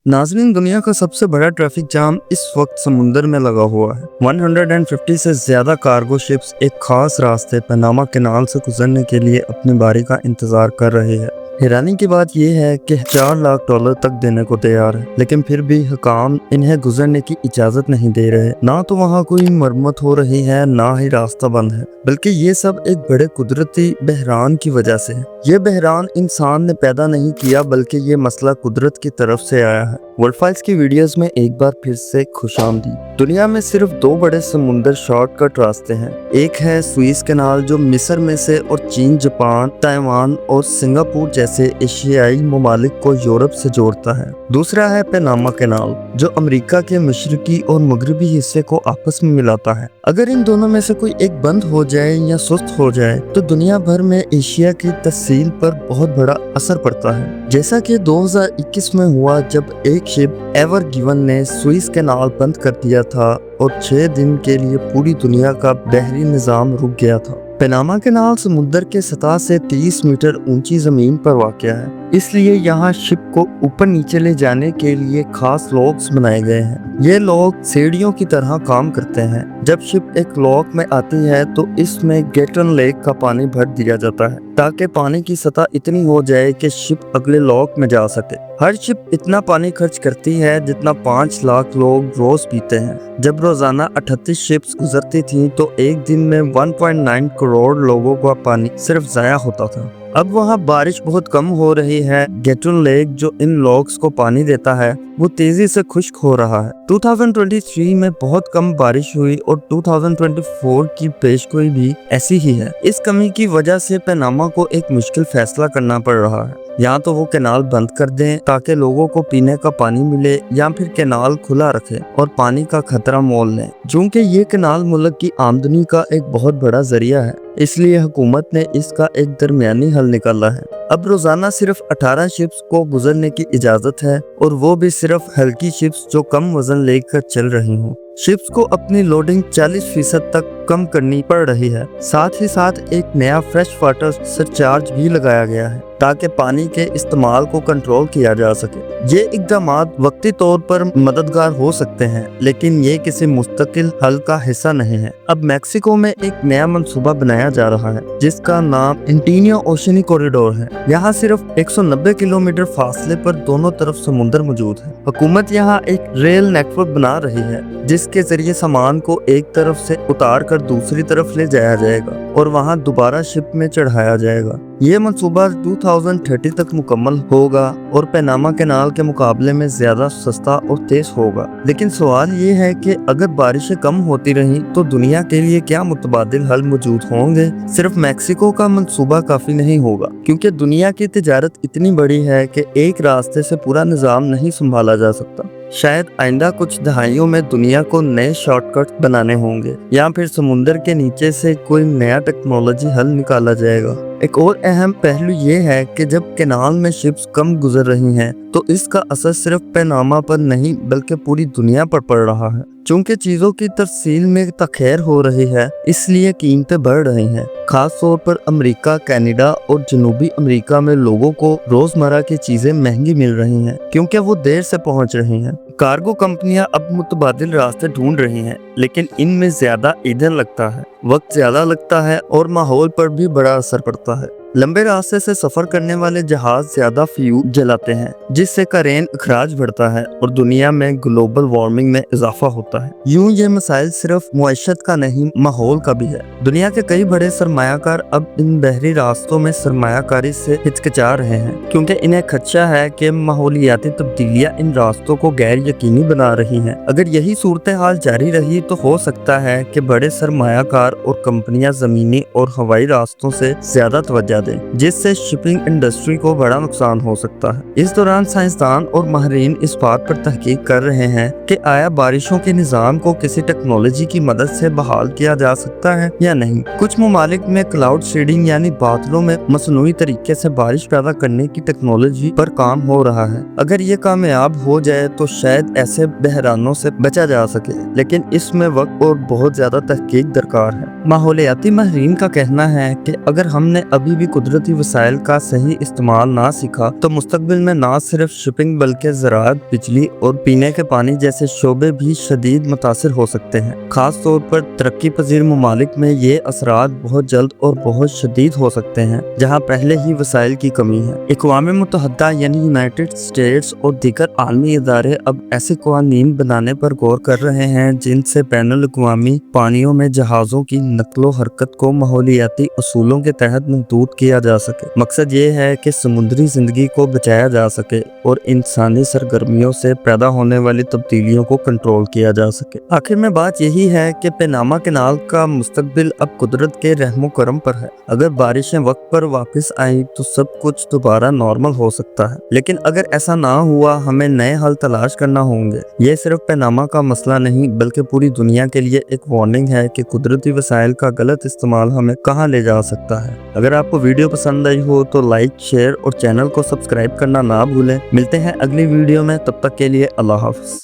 नाज़रीन, दुनिया का सबसे बड़ा ट्रैफिक जाम इस वक्त समुंदर में लगा हुआ है। 150 से ज्यादा कार्गो शिप्स एक खास रास्ते पनामा कैनाल से गुजरने के लिए अपनी बारी का इंतजार कर रही है। हैरानी की बात यह है कि $4 लाख तक देने को तैयार है, लेकिन फिर भी हुकाम इन्हें गुजरने की इजाजत नहीं दे रहे। ना तो वहाँ कोई मरम्मत हो रही है, ना ही रास्ता बंद है, बल्कि ये सब एक बड़े कुदरती बहरान की वजह से है। ये बहरान इंसान ने पैदा नहीं किया, बल्कि ये मसला कुदरत की तरफ से आया है। वर्ल्ड फाइल्स की वीडियोस में एक बार फिर से खुशामदीद। दुनिया में सिर्फ दो बड़े समुंदर शॉर्टकट रास्ते हैं। एक है सुइस कैनाल जो मिस्र में से और चीन, जापान, ताइवान और सिंगापुर जैसे एशियाई ममालिक को यूरोप से जोड़ता है। दूसरा है पनामा कैनाल जो अमेरिका के मशरकी और मगरबी हिस्से को आपस में मिलाता है। अगर इन दोनों में से कोई एक बंद हो जाए या सुस्त हो जाए तो दुनिया भर में एशिया की तस्सील पर बहुत बड़ा असर पड़ता है, जैसा कि 2021 में हुआ जब एक शिप एवर गिवन ने सुइस कैनाल बंद कर दिया था और 6 दिन के लिए पूरी दुनिया का बहरी निजाम रुक गया था। पनामा कैनाल समुद्र के सतह से 30 मीटर ऊंची जमीन पर वाक़या है, इसलिए यहाँ शिप को ऊपर नीचे ले जाने के लिए खास लॉक्स बनाए गए हैं। ये लॉक सीढ़ियों की तरह काम करते हैं। जब शिप एक लॉक में आती है तो इसमें गेटन लेक का पानी भर दिया जाता है ताकि पानी की सतह इतनी हो जाए कि शिप अगले लॉक में जा सके। हर शिप इतना पानी खर्च करती है जितना 5 लाख लोग रोज पीते हैं। जब रोजाना 38 शिप्स गुजरती थीं तो एक दिन में 1.9 करोड़ लोगों का पानी सिर्फ जाया होता था। अब वहाँ बारिश बहुत कम हो रही है। गेटन लेक जो इन लॉक्स को पानी देता है वो तेजी से खुश्क हो रहा है। 2023 में बहुत कम बारिश हुई और 2024 की पेशगोई भी ऐसी ही है। इस कमी की वजह से पनामा को एक मुश्किल फैसला करना पड़ रहा है। या तो वो कैनाल बंद कर दें ताकि लोगों को पीने का पानी मिले, या फिर कैनाल खुला रखें और पानी का खतरा मोल लें। चूंकि ये कैनाल मुल्क की आमदनी का एक बहुत बड़ा जरिया है, इसलिए हुकूमत ने इसका एक दरमियानी हल निकाला है। अब रोजाना सिर्फ 18 शिप्स को गुजरने की इजाजत है, और वो भी सिर्फ हल्की शिप्स जो कम वजन लेकर चल रही हों। शिप्स को अपनी लोडिंग 40% तक कम करनी पड़ रही है। साथ ही साथ एक नया फ्रेश वाटर सरचार्ज भी लगाया गया है ताकि पानी के इस्तेमाल को कंट्रोल किया जा सके। ये इक़दामात वक्ती तौर पर मददगार हो सकते हैं, लेकिन ये किसी मुस्तकिल हल का हिस्सा नहीं है। अब मैक्सिको में एक नया मंसूबा बनाया जा रहा है जिसका नाम इंटीनियो ओशिनी कॉरिडोर है। यहाँ सिर्फ 190 किलोमीटर फासले पर दोनों तरफ समुद्र मौजूद है। हुकूमत यहाँ एक रेल नेटवर्क बना रही है जिसके जरिए सामान को एक तरफ से उतार कर दूसरी तरफ ले जाया जाएगा और वहाँ दोबारा शिप में चढ़ाया जाएगा। ये मंसूबा 2030 तक मुकम्मल होगा और पनामा कैनाल के मुकाबले में ज्यादा सस्ता और तेज होगा। लेकिन सवाल ये है कि अगर बारिशें कम होती रहीं तो दुनिया के लिए क्या मुतबादिल हल मौजूद होंगे? सिर्फ मैक्सिको का मंसूबा काफी नहीं होगा, क्योंकि दुनिया की तिजारत इतनी बड़ी है कि एक रास्ते से पूरा निजाम नहीं संभाला जा सकता। शायद आइंदा कुछ दहाइयों में दुनिया को नए शॉर्टकट बनाने होंगे, या फिर समुद्र के नीचे से कोई नया टेक्नोलॉजी हल निकाला जाएगा। एक और अहम पहलू ये है कि जब कैनाल में शिप्स कम गुजर रही हैं तो इसका असर सिर्फ पनामा पर नहीं बल्कि पूरी दुनिया पर पड़ रहा है। चूंकि चीजों की तरसील में तखेर हो रही है, इसलिए कीमतें बढ़ रही हैं। खास तौर पर अमेरिका, कनाडा और जनूबी अमेरिका में लोगों को रोजमर्रा की चीजें महंगी मिल रही हैं क्योंकि वो देर से पहुंच रही हैं। कार्गो कंपनियां अब मुतबादिल रास्ते ढूंढ रही हैं, लेकिन इनमें ज्यादा ईंधन लगता है, वक्त ज्यादा लगता है और माहौल पर भी बड़ा असर पड़ता है। लंबे रास्ते से सफर करने वाले जहाज ज्यादा फ्यूल जलाते हैं, जिससे करेन अखराज बढ़ता है और दुनिया में ग्लोबल वार्मिंग में इजाफा होता है। यूं ये मसाइल सिर्फ मुआशरत का नहीं, माहौल का भी है। दुनिया के कई बड़े सरमायाकार अब इन बहरी रास्तों में सरमायाकारी से हिचकिचा रहे हैं, क्योंकि इन्हें खदशा है कि माहौलियाती तब्दीलियां इन रास्तों को गैर यकीनी बना रही हैं। अगर यही सूरत हाल जारी रही तो हो सकता है कि बड़े सरमायाकार और कंपनियां जमीनी और हवाई रास्तों से ज्यादा तवज्जो दें, जिससे शिपिंग इंडस्ट्री को बड़ा नुकसान हो सकता है। इस दौरान साइंसदान और माहिरीन इस बात पर तहकीक कर रहे हैं कि आया बारिशों के निजाम को किसी टेक्नोलॉजी की मदद से बहाल किया जा सकता है या नहीं। कुछ ममालिक में क्लाउड सीडिंग यानी बादलों में मसनूई तरीके से बारिश पैदा करने की टेक्नोलॉजी पर काम हो रहा है। अगर ये कामयाब हो जाए तो शायद ऐसे बहरानों से बचा जा सके, लेकिन इस اس میں وقت اور بہت زیادہ تحقیق درکار ہے۔ ماحولیاتی ماہرین کا کہنا ہے کہ اگر ہم نے ابھی بھی قدرتی وسائل کا صحیح استعمال نہ سیکھا تو مستقبل میں نہ صرف شپنگ بلکہ زراعت، بجلی اور پینے کے پانی جیسے شعبے بھی شدید متاثر ہو سکتے ہیں۔ خاص طور پر ترقی پذیر ممالک میں یہ اثرات بہت جلد اور بہت شدید ہو سکتے ہیں، جہاں پہلے ہی وسائل کی کمی ہے۔ اقوام متحدہ یعنی یونائٹڈ اسٹیٹس اور دیگر عالمی ادارے اب ایسے قوانین بنانے پر غور کر رہے ہیں جن سے بین الاقوامی پانیوں میں جہازوں کی نقل و حرکت کو ماحولیاتی اصولوں کے تحت محدود کیا جا سکے۔ مقصد یہ ہے کہ سمندری زندگی کو بچایا جا سکے اور انسانی سرگرمیوں سے پیدا ہونے والی تبدیلیوں کو کنٹرول کیا جا سکے۔ آخر میں بات یہی ہے کہ پیناما کینال کا مستقبل اب قدرت کے رحم و کرم پر ہے۔ اگر بارشیں وقت پر واپس آئیں تو سب کچھ دوبارہ نارمل ہو سکتا ہے، لیکن اگر ایسا نہ ہوا ہمیں نئے حل تلاش کرنا ہوں گے۔ یہ صرف پیناما کا مسئلہ نہیں بلکہ پوری دنیا کے لیے ایک وارننگ ہے کہ قدرتی وسائل کا غلط استعمال ہمیں کہاں لے جا سکتا ہے۔ اگر آپ کو ویڈیو پسند آئی ہو تو لائک، شیئر اور چینل کو سبسکرائب کرنا نہ بھولیں۔ ملتے ہیں اگلی ویڈیو میں، تب تک کے لیے اللہ حافظ۔